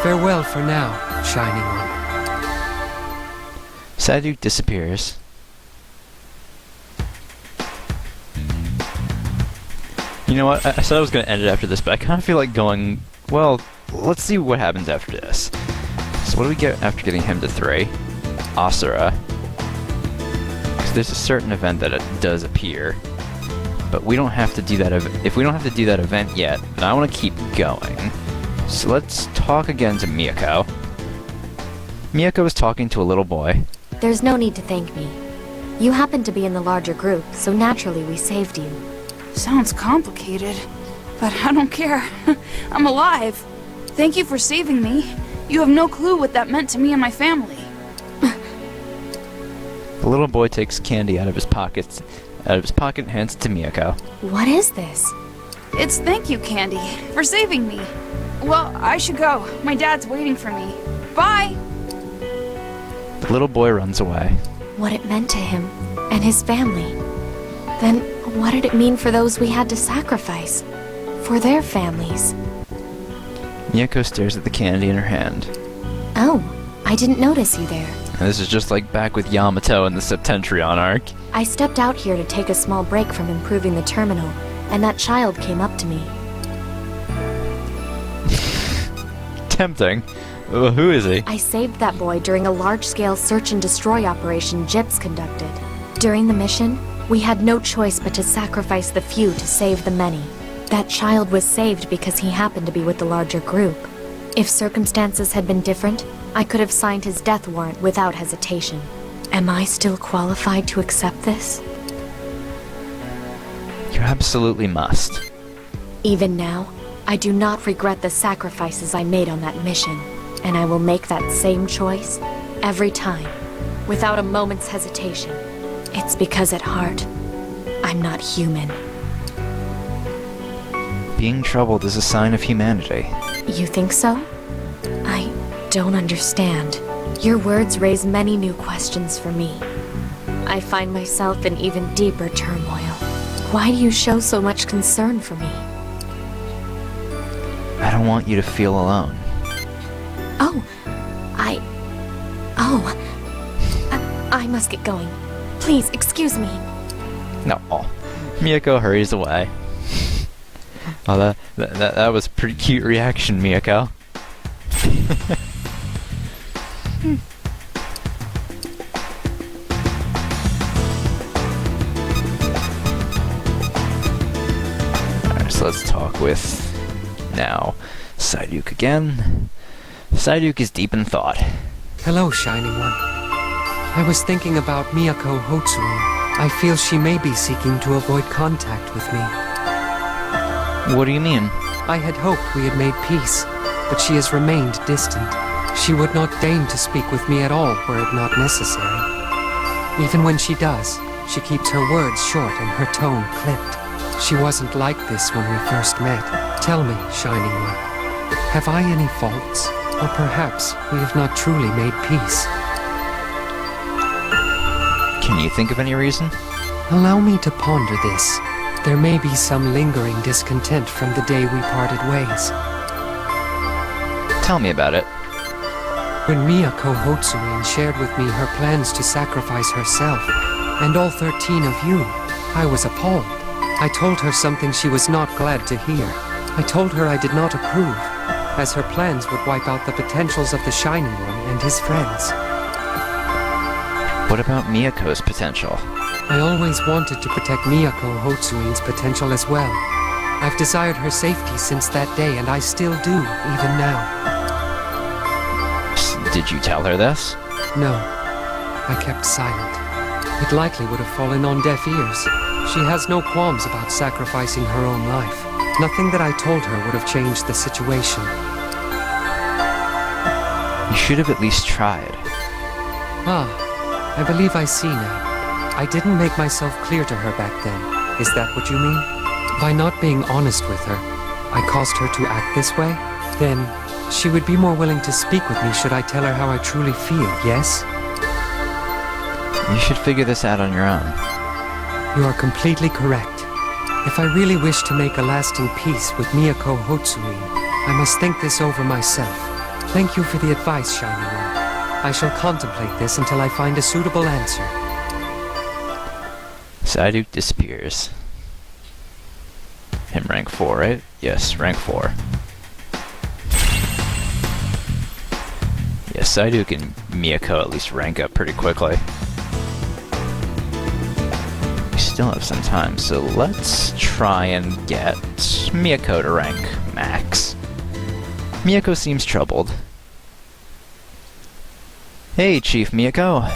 Farewell for now, Shining One. Sayduke disappears. You know what? I said I was going to end it after this, but I kind of feel like going, well, let's see what happens after this. So what do we get after getting him to 3? Asura. Because there's a certain event that it does appear. But we don't have to do that if we don't have to do that event yet, then I want to keep going. So let's talk again to Miyako. Miyako is talking to a little boy. There's no need to thank me. You happened to be in the larger group, so naturally we saved you. Sounds complicated, but I don't care. I'm alive. Thank you for saving me. You have no clue what that meant to me and my family. The little boy takes candy out of his pocket and hands it to Miyako. What is this? It's thank you, Candy, for saving me. Well, I should go. My dad's waiting for me. Bye! The little boy runs away. What it meant to him and his family. Then what did it mean for those we had to sacrifice? For their families? Miyako stares at the candy in her hand. Oh, I didn't notice you there. And this is just like back with Yamato in the Septentrion arc. I stepped out here to take a small break from improving the terminal, and that child came up to me. Tempting. Who is he? I saved that boy during a large-scale search and destroy operation Gyps conducted. During the mission, we had no choice but to sacrifice the few to save the many. That child was saved because he happened to be with the larger group. If circumstances had been different, I could have signed his death warrant without hesitation. Am I still qualified to accept this? You absolutely must. Even now, I do not regret the sacrifices I made on that mission, and I will make that same choice every time, without a moment's hesitation. It's because at heart, I'm not human. Being troubled is a sign of humanity. You think so? I don't understand. Your words raise many new questions for me. I find myself in even deeper turmoil. Why do you show so much concern for me? I don't want you to feel alone. I must get going. Please, excuse me. No. Miyako hurries away. Oh, that was a pretty cute reaction, Miyako. Alright, so let's talk with, now, Sayduke again. Sayduke is deep in thought. Hello, Shining One. I was thinking about Miyako Hotsui. I feel she may be seeking to avoid contact with me. What do you mean? I had hoped we had made peace, but she has remained distant. She would not deign to speak with me at all were it not necessary. Even when she does, she keeps her words short and her tone clipped. She wasn't like this when we first met. Tell me, Shining One, have I any faults? Or perhaps we have not truly made peace. Can you think of any reason? Allow me to ponder this. There may be some lingering discontent from the day we parted ways. Tell me about it. When Miyako Hotsuin shared with me her plans to sacrifice herself, and all 13 of you, I was appalled. I told her something she was not glad to hear. I told her I did not approve, as her plans would wipe out the potentials of the Shining One and his friends. What about Miyako's potential? I always wanted to protect Miyako Hotsuin's potential as well. I've desired her safety since that day, and I still do, even now. Did you tell her this? No, I kept silent. It likely would have fallen on deaf ears. She has no qualms about sacrificing her own life. Nothing that I told her would have changed the situation. You should have at least tried. Ah, I believe I see now. I didn't make myself clear to her back then. Is that what you mean? By not being honest with her, I caused her to act this way? Then, she would be more willing to speak with me should I tell her how I truly feel, yes? You should figure this out on your own. You are completely correct. If I really wish to make a lasting peace with Miyako Hotsuin, I must think this over myself. Thank you for the advice, Shining One. I shall contemplate this until I find a suitable answer. Psyduke disappears. Him rank 4, right? Yes, rank 4. Yeah, Psyduke and Miyako at least rank up pretty quickly. We still have some time, so let's try and get Miyako to rank max. Miyako seems troubled. Hey, Chief Miyako.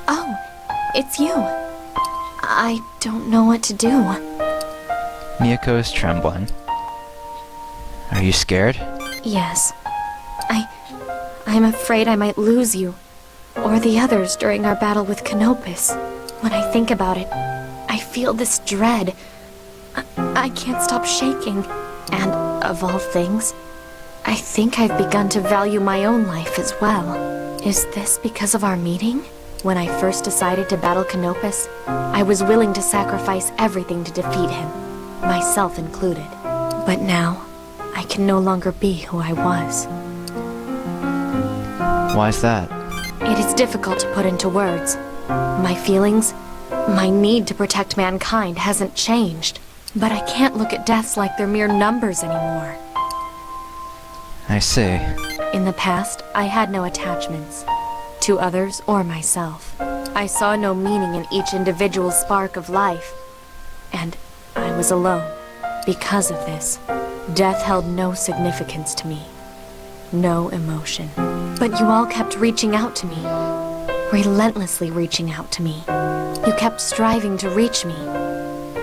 Oh, it's you. I don't know what to do. Miyako is trembling. Are you scared? Yes. I'm afraid I might lose you, or the others during our battle with Canopus. When I think about it, I feel this dread. I can't stop shaking. And, of all things, I think I've begun to value my own life as well. Is this because of our meeting? When I first decided to battle Canopus, I was willing to sacrifice everything to defeat him, myself included. But now, I can no longer be who I was. Why's that? It is difficult to put into words. My feelings, my need to protect mankind hasn't changed. But I can't look at deaths like they're mere numbers anymore. I see. In the past, I had no attachments, to others or myself. I saw no meaning in each individual spark of life. And I was alone. Because of this, death held no significance to me. No emotion. But you all kept reaching out to me. Relentlessly reaching out to me. You kept striving to reach me.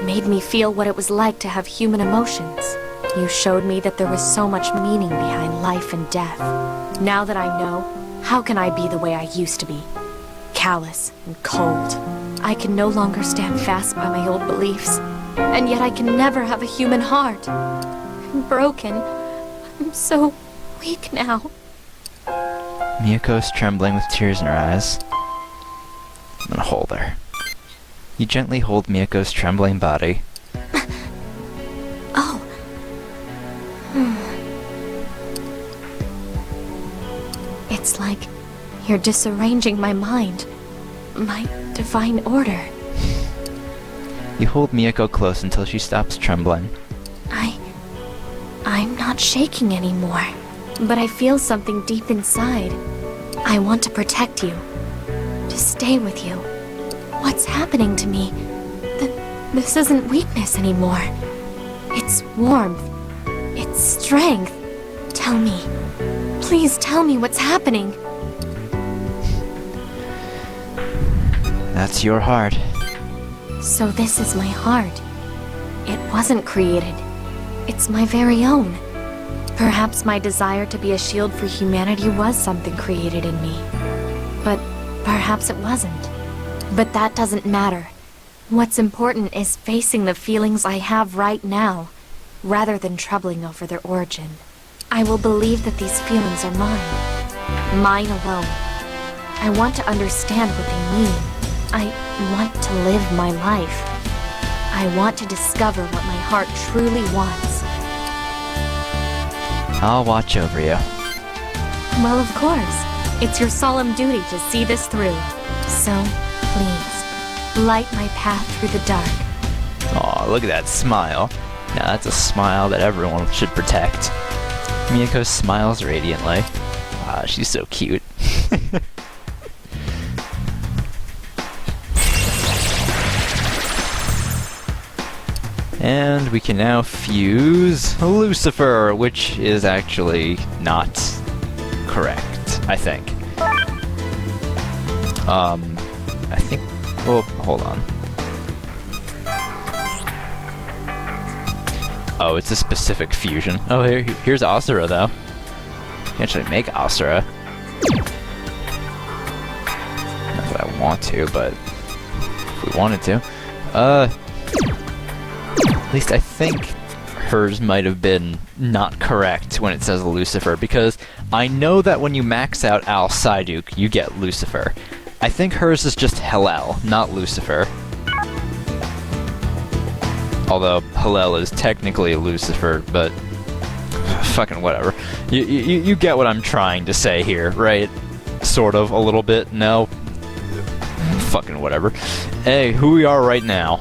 Made me feel what it was like to have human emotions. You showed me that there was so much meaning behind life and death. Now that I know, how can I be the way I used to be? Callous and cold. I can no longer stand fast by my old beliefs. And yet I can never have a human heart. I'm broken. I'm so weak now. Miyako's trembling with tears in her eyes. I'm gonna hold her. You gently hold Miyako's trembling body. Oh. It's like you're disarranging my mind. My divine order. You hold Miyako close until she stops trembling. I'm not shaking anymore. But I feel something deep inside. I want to protect you. To stay with you. What's happening to me? This isn't weakness anymore. It's warmth. It's strength. Tell me. Please tell me what's happening. That's your heart. So this is my heart. It wasn't created. It's my very own. Perhaps my desire to be a shield for humanity was something created in me. But perhaps it wasn't. But that doesn't matter. What's important is facing the feelings I have right now, rather than troubling over their origin. I will believe that these feelings are mine. Mine alone. I want to understand what they mean. I want to live my life. I want to discover what my heart truly wants. I'll watch over you. Well, of course. It's your solemn duty to see this through. So, please, light my path through the dark. Aw, look at that smile. Now that's a smile that everyone should protect. Miyako smiles radiantly. Ah, she's so cute. And we can now fuse Lucifer, which is actually not correct, I think. I think... Oh, hold on. Oh, it's a specific fusion. Oh, here's Asura, though. You can actually make Asura. Not that I want to, but if we wanted to. At least I think hers might have been not correct when it says Lucifer, because I know that when you max out Al Psyduke, you get Lucifer. I think hers is just Hellel, not Lucifer. Although Hellel is technically Lucifer, but fucking whatever. You get what I'm trying to say here, right? Sort of, a little bit. No? Fucking whatever. Hey, who we are right now.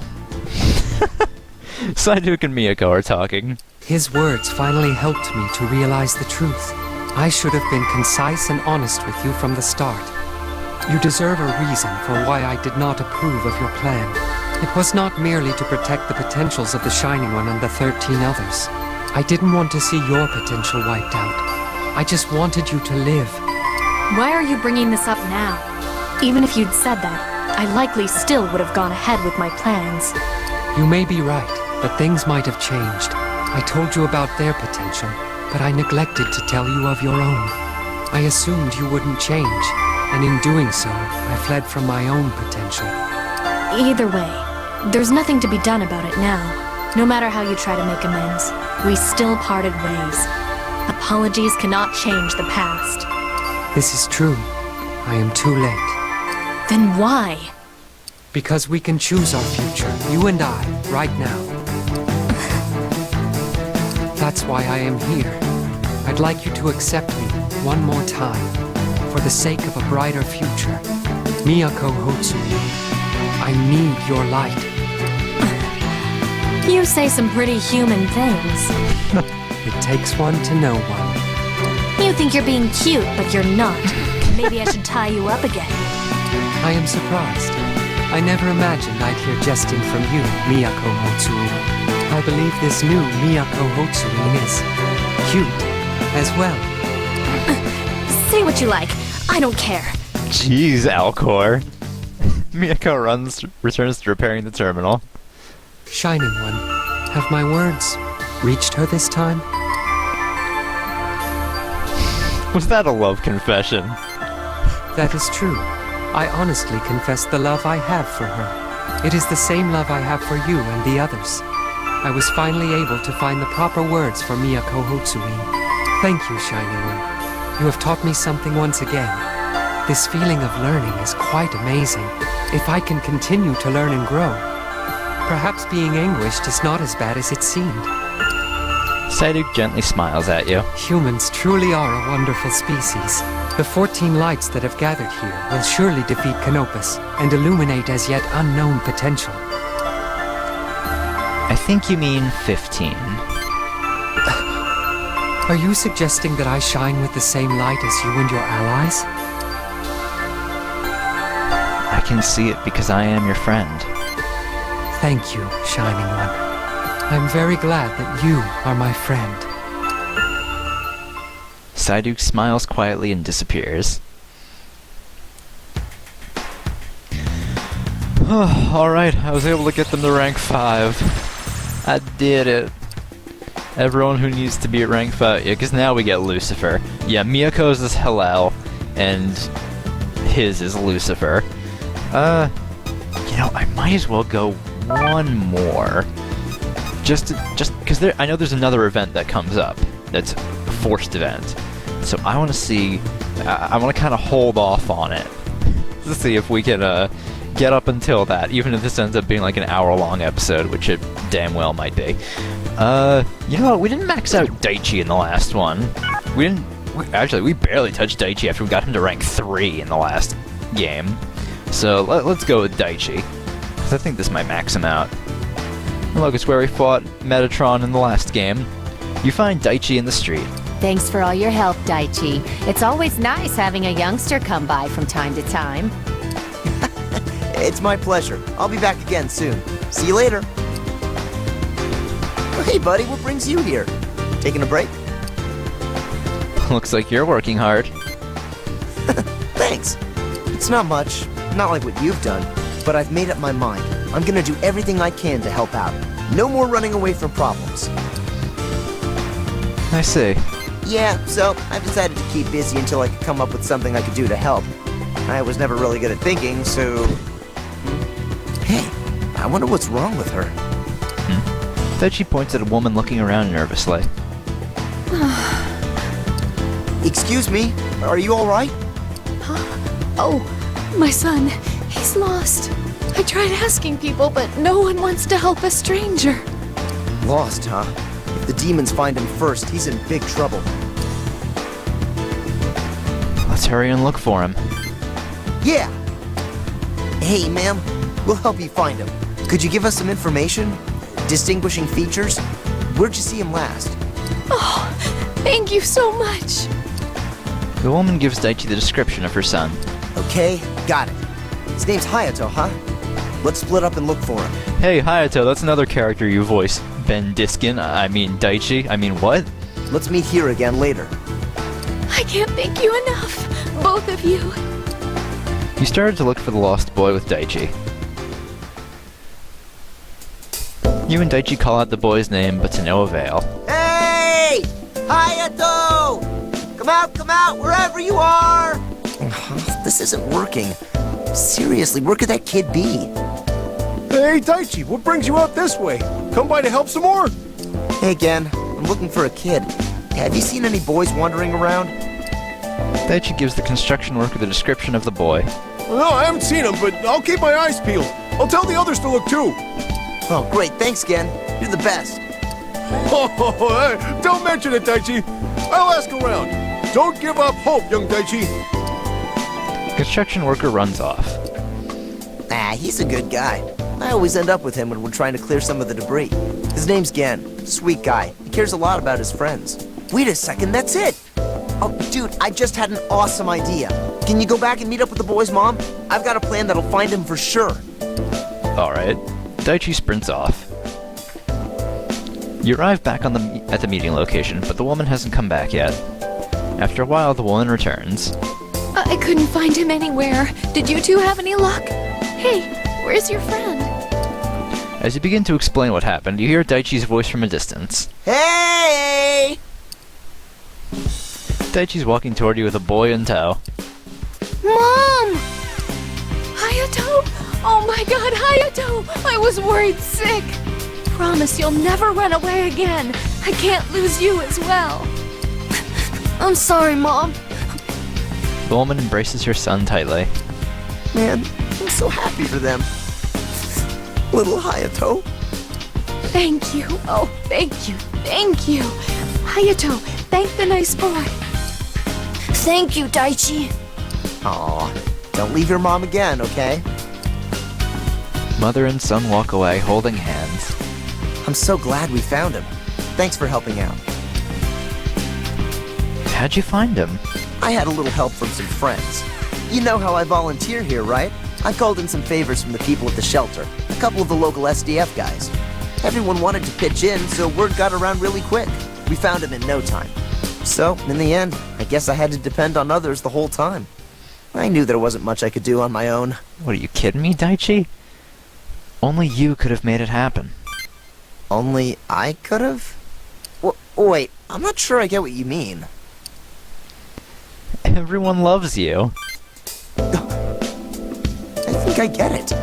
Psyduke and Miyako are talking. His words finally helped me to realize the truth. I should have been concise and honest with you from the start. You deserve a reason for why I did not approve of your plan. It was not merely to protect the potentials of the Shining One and the 13 others. I didn't want to see your potential wiped out. I just wanted you to live. Why are you bringing this up now? Even if you'd said that, I likely still would have gone ahead with my plans. You may be right, but things might have changed. I told you about their potential, but I neglected to tell you of your own. I assumed you wouldn't change, and in doing so, I fled from my own potential. Either way, there's nothing to be done about it now. No matter how you try to make amends, we still parted ways. Apologies cannot change the past. This is true. I am too late. Then why? Because we can choose our future, you and I, right now. That's why I am here. I'd like you to accept me one more time, for the sake of a brighter future. Miyako Hotsui, I need your light. You say some pretty human things. It takes one to know one. You think you're being cute, but you're not. Maybe I should tie you up again. I am surprised. I never imagined I'd hear jesting from you, Miyako Hotsui. I believe this new Miyako Hotsui is cute as well. Say what you like. I don't care. Jeez, Alcor. Miyako returns to repairing the terminal. Shining One, have my words reached her this time? Was that a love confession? That is true. I honestly confess the love I have for her. It is the same love I have for you and the others. I was finally able to find the proper words for Miyako Hotsui. Thank you, Shining One. You have taught me something once again. This feeling of learning is quite amazing. If I can continue to learn and grow, perhaps being anguished is not as bad as it seemed. Psyduke gently smiles at you. Humans truly are a wonderful species. The 14 lights that have gathered here will surely defeat Canopus and illuminate as yet unknown potential. I think you mean 15. Are you suggesting that I shine with the same light as you and your allies? I can see it because I am your friend. Thank you, Shining One. I'm very glad that you are my friend. Psyduke smiles quietly and disappears. Alright, I was able to get them to rank 5. I did it. Everyone who needs to be at rank 5. Yeah, because now we get Lucifer. Yeah, Miyako's is Hellel, and his is Lucifer. You know, I might as well go one more. Just because I know there's another event that comes up that's forced event. So I want to see, I want to kind of hold off on it to see if we can get up until that, even if this ends up being like an hour-long episode, which it damn well might be. You know what? We didn't max out Daichi in the last one. Actually, we barely touched Daichi after we got him to rank 3 in the last game. So let's go with Daichi, because I think this might max him out. And look, it's where we fought Metatron in the last game. You find Daichi in the street. Thanks for all your help, Daichi. It's always nice having a youngster come by from time to time. It's my pleasure. I'll be back again soon. See you later. Hey, buddy, what brings you here? Taking a break? Looks like you're working hard. Thanks. It's not much, not like what you've done, but I've made up my mind. I'm gonna do everything I can to help out. No more running away from problems. I see. Yeah, so I've decided to keep busy until I could come up with something I could do to help. I was never really good at thinking, so... Hey, I wonder what's wrong with her. Daichi points at a woman looking around nervously. Excuse me, are you alright? Oh, my son, he's lost. I tried asking people, but no one wants to help a stranger. Lost, huh? If the demons find him first, he's in big trouble. Let's hurry and look for him. Yeah! Hey, ma'am, we'll help you find him. Could you give us some information? Distinguishing features? Where'd you see him last? Oh, thank you so much. The woman gives Daichi the description of her son. Okay, got it. His name's Hayato, huh? Let's split up and look for him. Hey, Hayato, that's another character you voice. Ben Diskin, I mean Daichi, I mean what? Let's meet here again later. I can't thank you enough, both of you. You started to look for the lost boy with Daichi. You and Daichi call out the boy's name, but to no avail. Hey! Hayato! Come out, wherever you are! This isn't working. Seriously, where could that kid be? Hey, Daichi, what brings you out this way? Come by to help some more? Hey, Gen, I'm looking for a kid. Have you seen any boys wandering around? Daichi gives the construction worker the description of the boy. No, I haven't seen him, but I'll keep my eyes peeled. I'll tell the others to look too. Oh, great, thanks, Gen. You're the best. Oh, don't mention it, Daichi. I'll ask around. Don't give up hope, young Daichi. Construction worker runs off. He's a good guy. I always end up with him when we're trying to clear some of the debris. His name's Gen. Sweet guy. He cares a lot about his friends. Wait a second, that's it! Oh, dude, I just had an awesome idea. Can you go back and meet up with the boy's mom? I've got a plan that'll find him for sure. Alright. Daichi sprints off. You arrive back at the meeting location, but the woman hasn't come back yet. After a while, the woman returns. I couldn't find him anywhere. Did you two have any luck? Hey, where's your friend? As you begin to explain what happened, you hear Daichi's voice from a distance. Hey! Daichi's walking toward you with a boy in tow. Mom! Hayato? Oh my god, Hayato! I was worried sick. Promise you'll never run away again. I can't lose you as well. I'm sorry, Mom. The woman embraces her son tightly. Man, I'm so happy for them. Little Hayato. Thank you. Oh, thank you. Thank you. Hayato, thank the nice boy. Thank you, Daichi. Aw, don't leave your mom again, okay? Mother and son walk away, holding hands. I'm so glad we found him. Thanks for helping out. How'd you find him? I had a little help from some friends. You know how I volunteer here, right? I called in some favors from the people at the shelter, a couple of the local SDF guys. Everyone wanted to pitch in, so word got around really quick. We found him in no time. So, in the end, I guess I had to depend on others the whole time. I knew there wasn't much I could do on my own. What, are you kidding me, Daichi? Only you could have made it happen. Only I could have? Wait, I'm not sure I get what you mean. Everyone loves you. I think I get it.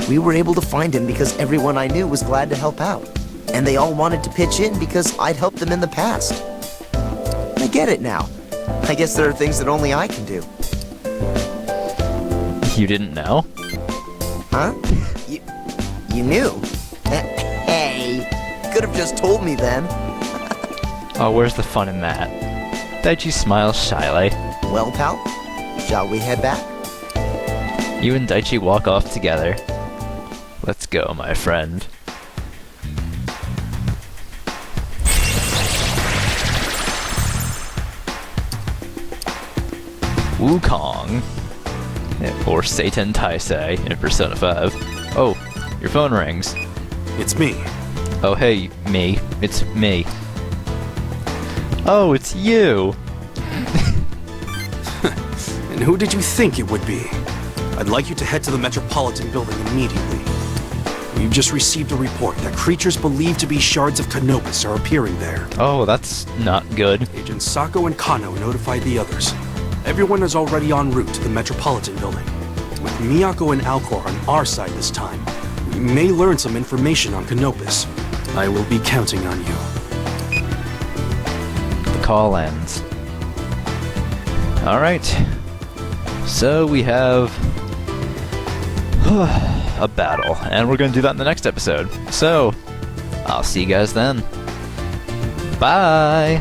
We were able to find him because everyone I knew was glad to help out. And they all wanted to pitch in because I'd helped them in the past. I get it now. I guess there are things that only I can do. You didn't know? Huh? You knew? Hey, could have just told me then. Oh, where's the fun in that? Daichi smiles shyly. Well, pal, shall we head back? You and Daichi walk off together. Let's go, my friend. Wukong. Or Satan Taisei in Persona 5. Oh, your phone rings. It's me. Oh, hey, me. It's me. Oh, it's you! And who did you think it would be? I'd like you to head to the Metropolitan Building immediately. We've just received a report that creatures believed to be shards of Canopus are appearing there. Oh, that's not good. Agents Sako and Kano notified the others. Everyone is already en route to the Metropolitan Building. With Miyako and Alcor on our side this time, we may learn some information on Canopus. I will be counting on you. The call ends. Alright. So we have a battle, and we're going to do that in the next episode. So, I'll see you guys then. Bye!